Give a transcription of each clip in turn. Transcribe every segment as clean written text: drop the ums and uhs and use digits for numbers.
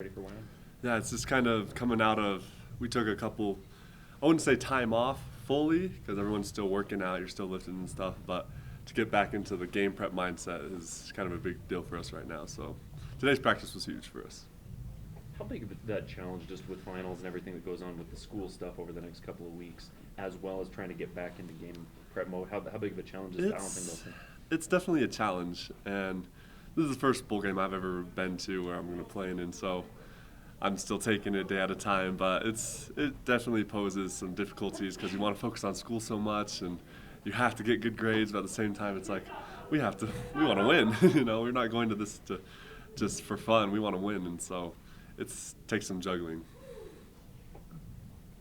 Ready for Wyoming? Yeah, it's just kind of coming out of, we took a couple, I wouldn't say time off fully, because everyone's still working out, you're still lifting and stuff, but to get back into the game prep mindset is kind of a big deal for us right now. So today's practice was huge for us. How big of that challenge, just with finals and everything that goes on with the school stuff over the next couple of weeks, as well as trying to get back into game prep mode, how big of a challenge is balancing those things? It's definitely a challenge, and this is the first bowl game I've ever been to where I'm going to play in, and so I'm still taking it day at a time, but it definitely poses some difficulties because you want to focus on school so much, and you have to get good grades, but at the same time, it's like we want to win. We're not going to this to just for fun. We want to win, and so it takes some juggling.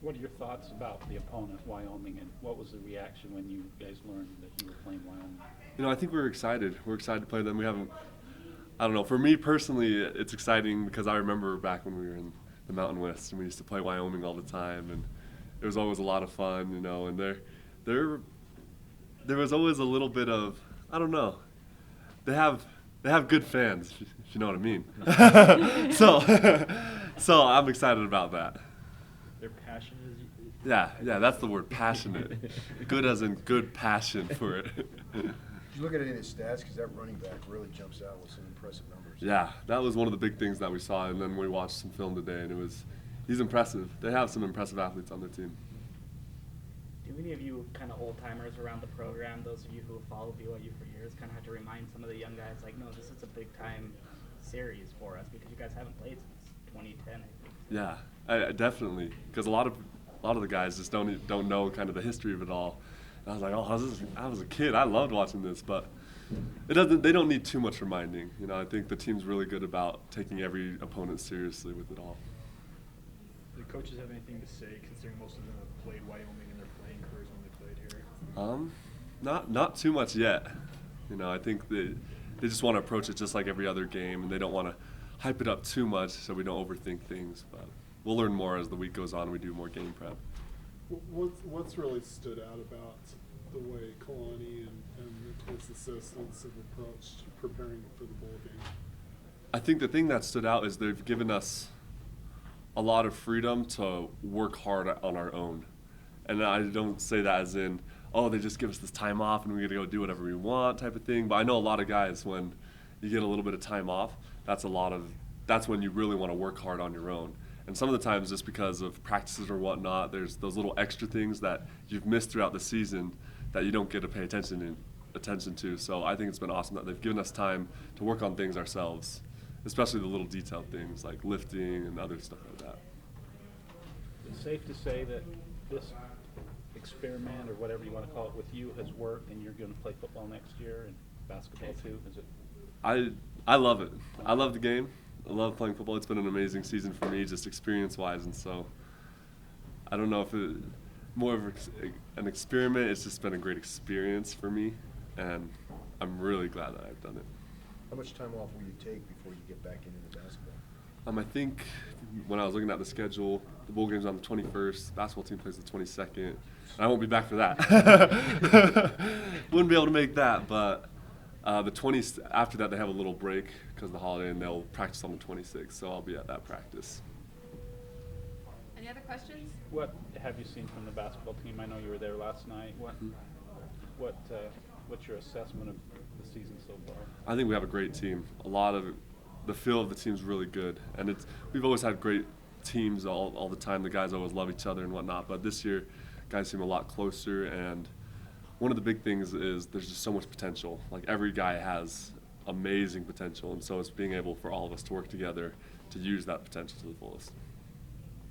What are your thoughts about the opponent, Wyoming, and what was the reaction when you guys learned that you were playing Wyoming? I think we're excited. We're excited to play them. I don't know, for me personally, it's exciting because I remember back when we were in the Mountain West and we used to play Wyoming all the time, and it was always a lot of fun, and there was always a little bit of, I don't know, they have good fans, if you know what I mean. So I'm excited about that. They're passionate. Yeah, that's the word, passionate. Good as in good passion for it. Did you look at any of the stats? Because that running back really jumps out with some impressive numbers. Yeah, that was one of the big things that we saw, and then we watched some film today, and he's impressive. They have some impressive athletes on their team. Do any of you kind of old-timers around the program, those of you who have followed BYU for years, kind of have to remind some of the young guys, like, no, this is a big-time series for us because you guys haven't played since 2010, I think. Yeah, I definitely, because a lot of the guys just don't know kind of the history of it all. And I was like, I was a kid. I loved watching this, but they don't need too much reminding. I think the team's really good about taking every opponent seriously with it all. Do the coaches have anything to say, considering most of them have played Wyoming in their playing careers when they played here? Not too much yet. I think they just want to approach it just like every other game, and they don't want to hype it up too much so we don't overthink things. But we'll learn more as the week goes on and we do more game prep. What's really stood out about the way Kalani and his assistants have approached preparing for the bowl game? I think the thing that stood out is they've given us a lot of freedom to work hard on our own. And I don't say that as in, oh, they just give us this time off and we get to go do whatever we want type of thing. But I know a lot of guys, when you get a little bit of time off, that's when you really want to work hard on your own. And some of the times, just because of practices or whatnot, there's those little extra things that you've missed throughout the season that you don't get to pay attention to. So I think it's been awesome that they've given us time to work on things ourselves, especially the little detailed things like lifting and other stuff like that. Is it safe to say that this experiment, or whatever you want to call it, with you has worked, and you're going to play football next year and basketball too? Is it? I love it. I love the game. I love playing football. It's been an amazing season for me, just experience-wise, and so I don't know if it's more of an experiment. It's just been a great experience for me, and I'm really glad that I've done it. How much time off will you take before you get back into the basketball? I think when I was looking at the schedule, the bowl game's on the 21st, basketball team plays the 22nd, and I won't be back for that. Wouldn't be able to make that, but after that they have a little break because of the holiday, and they'll practice on the 26th, so I'll be at that practice. Any other questions? What have you seen from the basketball team? I know you were there last night. What's your assessment of the season so far? I think we have a great team. The feel of the team's really good, and we've always had great teams all the time. The guys always love each other and whatnot, but this year guys seem a lot closer, and one of the big things is there's just so much potential. Like, every guy has amazing potential, and so it's being able for all of us to work together to use that potential to the fullest.